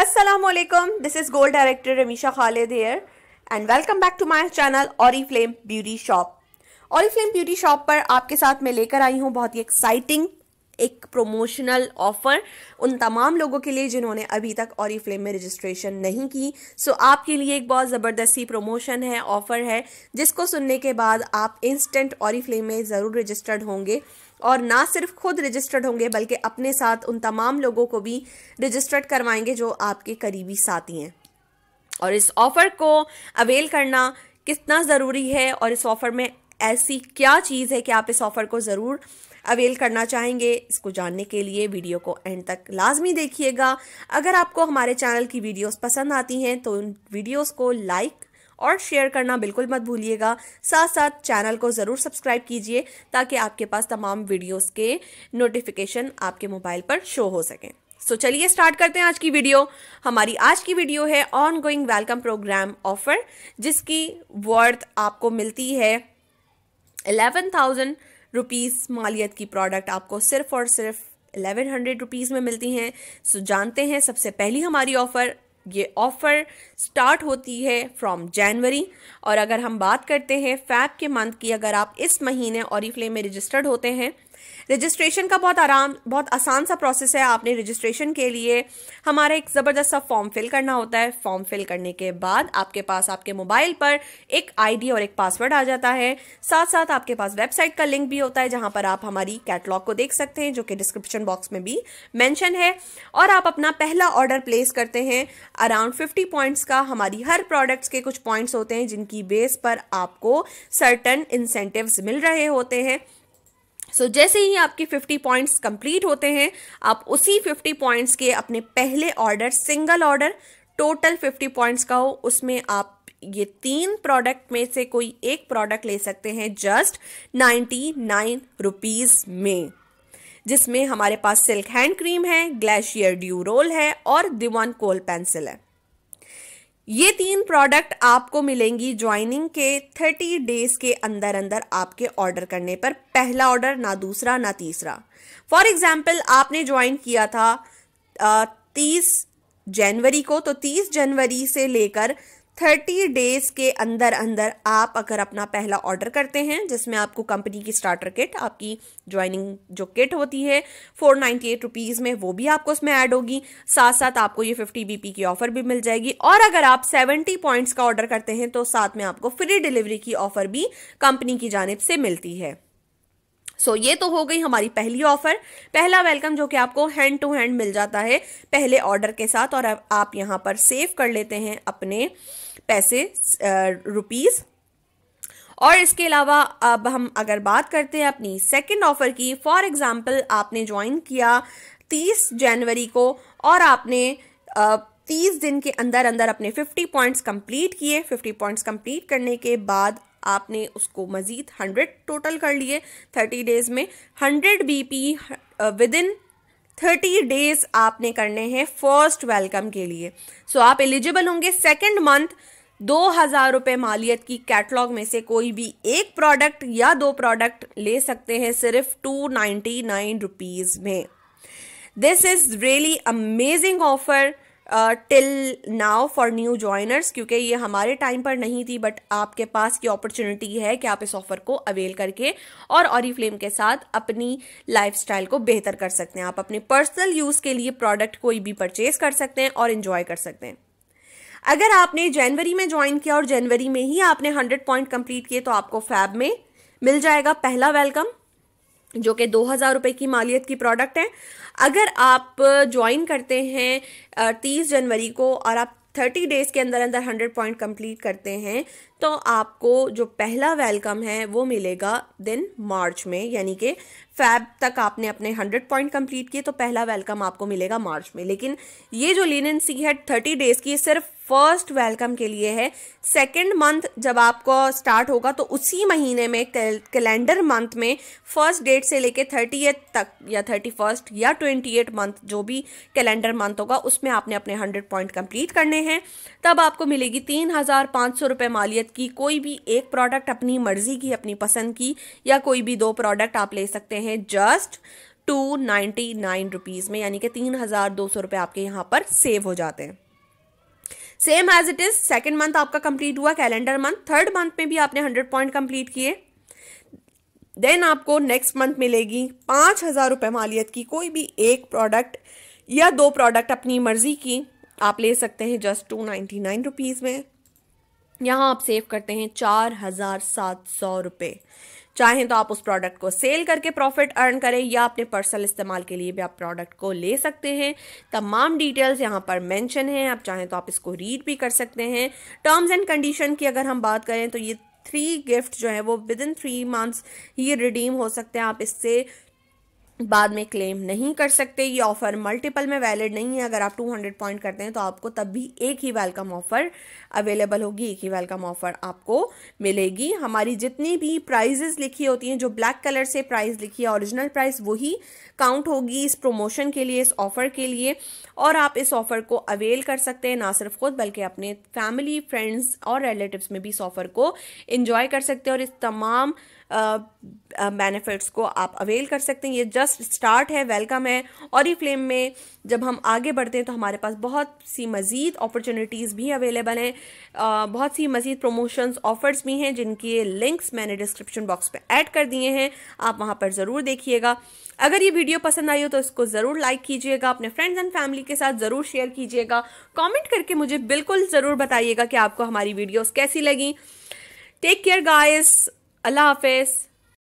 Assalamualaikum, this is Gold Director Rameesha Khalid here and welcome back to my channel Oriflame Beauty Shop। Oriflame Beauty Shop पर आपके साथ मैं लेकर आई हूँ बहुत ही एक्साइटिंग एक प्रमोशनल ऑफर उन तमाम लोगों के लिए जिन्होंने अभी तक Oriflame में रजिस्ट्रेशन नहीं की। सो आपके लिए एक बहुत ज़बरदस्ती प्रमोशन है, ऑफ़र है, जिसको सुनने के बाद आप इंस्टेंट Oriflame में ज़रूर रजिस्टर्ड होंगे और ना सिर्फ खुद रजिस्टर्ड होंगे बल्कि अपने साथ उन तमाम लोगों को भी रजिस्टर्ड करवाएंगे जो आपके करीबी साथी हैं। और इस ऑफ़र को अवेल करना कितना ज़रूरी है और इस ऑफ़र में ऐसी क्या चीज़ है कि आप इस ऑफ़र को ज़रूर अवेल करना चाहेंगे, इसको जानने के लिए वीडियो को एंड तक लाजमी देखिएगा। अगर आपको हमारे चैनल की वीडियोस पसंद आती हैं तो उन वीडियोस को लाइक और शेयर करना बिल्कुल मत भूलिएगा। साथ साथ चैनल को ज़रूर सब्सक्राइब कीजिए ताकि आपके पास तमाम वीडियोस के नोटिफिकेशन आपके मोबाइल पर शो हो सकें। सो चलिए स्टार्ट करते हैं आज की वीडियो। हमारी आज की वीडियो है on going welcome program offer, जिसकी वर्थ आपको मिलती है 11,000 रुपीज़ मालियत की प्रोडक्ट आपको सिर्फ और सिर्फ 1100 रुपीज़ में मिलती हैं। सो जानते हैं सबसे पहली हमारी ऑफ़र। ये ऑफ़र स्टार्ट होती है फ्रॉम जनवरी और अगर हम बात करते हैं फैब के मंथ की, अगर आप इस महीने ऑरीफ्लेम में रजिस्टर्ड होते हैं, रजिस्ट्रेशन का बहुत आसान सा प्रोसेस है। आपने रजिस्ट्रेशन के लिए हमारा एक ज़बरदस्त सा फॉर्म फिल करना होता है। फॉर्म फिल करने के बाद आपके पास आपके मोबाइल पर एक आईडी और एक पासवर्ड आ जाता है। साथ साथ आपके पास वेबसाइट का लिंक भी होता है जहां पर आप हमारी कैटलॉग को देख सकते हैं, जो कि डिस्क्रिप्शन बॉक्स में भी मेंशन है। और आप अपना पहला ऑर्डर प्लेस करते हैं अराउंड 50 पॉइंट्स का। हमारी हर प्रोडक्ट्स के कुछ पॉइंट्स होते हैं जिनकी बेस पर आपको सर्टन इंसेंटिव्स मिल रहे होते हैं। सो जैसे ही आपकी 50 पॉइंट्स कंप्लीट होते हैं, आप उसी 50 पॉइंट्स के अपने पहले order, single order total 50 points का हो, उसमें आप ये 3 प्रोडक्ट में से कोई एक प्रोडक्ट ले सकते हैं जस्ट 99 रुपीज़ में, जिसमें हमारे पास सिल्क हैंड क्रीम है, ग्लेशियर ड्यू रोल है और दिवान कोल पेंसिल है। ये 3 प्रोडक्ट आपको मिलेंगी ज्वाइनिंग के 30 डेज के अंदर अंदर आपके ऑर्डर करने पर। पहला ऑर्डर, ना दूसरा ना तीसरा। फॉर एग्जाम्पल आपने ज्वाइन किया था 30 जनवरी को, तो 30 जनवरी से लेकर 30 डेज के अंदर अंदर आप अगर अपना पहला ऑर्डर करते हैं, जिसमें आपको कंपनी की स्टार्टर किट, आपकी ज्वाइनिंग जो किट होती है 498 रुपीज़ में, वो भी आपको उसमें ऐड होगी। साथ साथ आपको ये 50 BP की ऑफ़र भी मिल जाएगी। और अगर आप 70 पॉइंट्स का ऑर्डर करते हैं तो साथ में आपको फ्री डिलीवरी की ऑफ़र भी कंपनी की जानिब से मिलती है। सो ये तो हो गई हमारी पहली ऑफर, पहला वेलकम, जो कि आपको हैंड टू हैंड मिल जाता है पहले ऑर्डर के साथ। और अब आप यहाँ पर सेव कर लेते हैं अपने पैसे रुपीज़। और इसके अलावा अब हम अगर बात करते हैं अपनी सेकंड ऑफर की। फॉर एग्जांपल आपने ज्वाइन किया 30 जनवरी को और आपने 30 दिन के अंदर अंदर अपने 50 पॉइंट्स कंप्लीट किए। 50 पॉइंट्स कंप्लीट करने के बाद आपने उसको मज़ीद 100 टोटल कर लिए 30 डेज़ में। 100 BP विद इन 30 डेज़ आपने करने हैं फर्स्ट वेलकम के लिए। सो आप एलिजिबल होंगे सेकंड मंथ 2,000 रुपये मालियत की कैटलॉग में से कोई भी एक प्रोडक्ट या 2 प्रोडक्ट ले सकते हैं सिर्फ 299 रुपीज़ में। This is really amazing offer till now for new joiners, क्योंकि ये हमारे टाइम पर नहीं थी, बट आपके पास ये अपॉर्चुनिटी है कि आप इस ऑफर को अवेल करके और ऑरीफ्लेम के साथ अपनी लाइफस्टाइल को बेहतर कर सकते हैं। आप अपने पर्सनल यूज़ के लिए प्रोडक्ट कोई भी परचेज कर सकते हैं और इन्जॉय कर सकते हैं। अगर आपने जनवरी में ज्वाइन किया और जनवरी में ही आपने 100 पॉइंट कंप्लीट किए तो आपको फैब में मिल जाएगा पहला वेलकम, जो कि 2,000 रुपये की मालियत की प्रोडक्ट है। अगर आप ज्वाइन करते हैं 30 जनवरी को और आप 30 डेज़ के अंदर अंदर 100 पॉइंट कंप्लीट करते हैं तो आपको जो पहला वेलकम है वो मिलेगा दिन मार्च में, यानी कि फैब तक आपने अपने 100 पॉइंट कंप्लीट किए तो पहला वेलकम आपको मिलेगा मार्च में। लेकिन ये जो लीनेंसी है 30 डेज़ की सिर्फ फर्स्ट वेलकम के लिए है। सेकंड मंथ जब आपको स्टार्ट होगा तो उसी महीने में कैलेंडर मंथ में फर्स्ट डेट से लेके 30th तक या 31st या 28 मंथ, जो भी कैलेंडर मंथ होगा, उसमें आपने अपने 100 पॉइंट कंप्लीट करने हैं। तब आपको मिलेगी 3,500 रुपये मालियत की कोई भी एक प्रोडक्ट, अपनी मर्जी की, अपनी पसंद की, या कोई भी 2 प्रोडक्ट आप ले सकते हैं जस्ट 299 में, यानी कि 3,200 रुपये आपके यहाँ पर सेव हो जाते हैं। Same as it is, second month आपका कंप्लीट हुआ, कैलेंडर मंथ, थर्ड मंथ में भी आपने 100 पॉइंट कंप्लीट किए, देन आपको नेक्स्ट मंथ मिलेगी 5,000 रुपये मालियत की कोई भी एक प्रोडक्ट या 2 प्रोडक्ट अपनी मर्जी की आप ले सकते हैं जस्ट 299 रुपीज़ में। यहाँ आप सेव करते हैं 4,700 रुपये। चाहें तो आप उस प्रोडक्ट को सेल करके प्रॉफिट अर्न करें या अपने पर्सनल इस्तेमाल के लिए भी आप प्रोडक्ट को ले सकते हैं। तमाम डिटेल्स यहाँ पर मेंशन हैं, आप चाहें तो आप इसको रीड भी कर सकते हैं। टर्म्स एंड कंडीशन की अगर हम बात करें तो ये 3 गिफ्ट जो है वो विद इन 3 मंथ्स ये रिडीम हो सकते हैं, आप इससे बाद में क्लेम नहीं कर सकते। ये ऑफर मल्टीपल में वैलिड नहीं है। अगर आप 200 पॉइंट करते हैं तो आपको तब भी एक ही वेलकम ऑफर अवेलेबल होगी, एक ही वेलकम ऑफर आपको मिलेगी। हमारी जितनी भी प्राइजेस लिखी होती हैं, जो ब्लैक कलर से प्राइस लिखी है ओरिजिनल प्राइस, वही काउंट होगी इस प्रमोशन के लिए, इस ऑफर के लिए। और आप इस ऑफर को अवेल कर सकते हैं, ना सिर्फ खुद बल्कि अपने फैमिली, फ्रेंड्स और रिलेटिव्स में भी इस ऑफर को एंजॉय कर सकते हैं और इस तमाम बेनिफिट्स को आप अवेल कर सकते हैं। ये जस्ट स्टार्ट है, वेलकम है। ऑरिफ्लेम में जब हम आगे बढ़ते हैं तो हमारे पास बहुत सी मज़ीद अपॉर्चुनिटीज़ भी अवेलेबल हैं, बहुत सी मज़ीद प्रमोशंस, ऑफर्स भी हैं जिनके लिंक्स मैंने डिस्क्रिप्शन बॉक्स पे ऐड कर दिए हैं, आप वहाँ पर ज़रूर देखिएगा। अगर ये वीडियो पसंद आई हो तो इसको ज़रूर लाइक कीजिएगा, अपने फ्रेंड्स एंड फैमिली के साथ ज़रूर शेयर कीजिएगा, कमेंट करके मुझे बिल्कुल ज़रूर बताइएगा कि आपको हमारी वीडियोस कैसी लगी। टेक केयर गाइस, अल्लाह हाफिज़।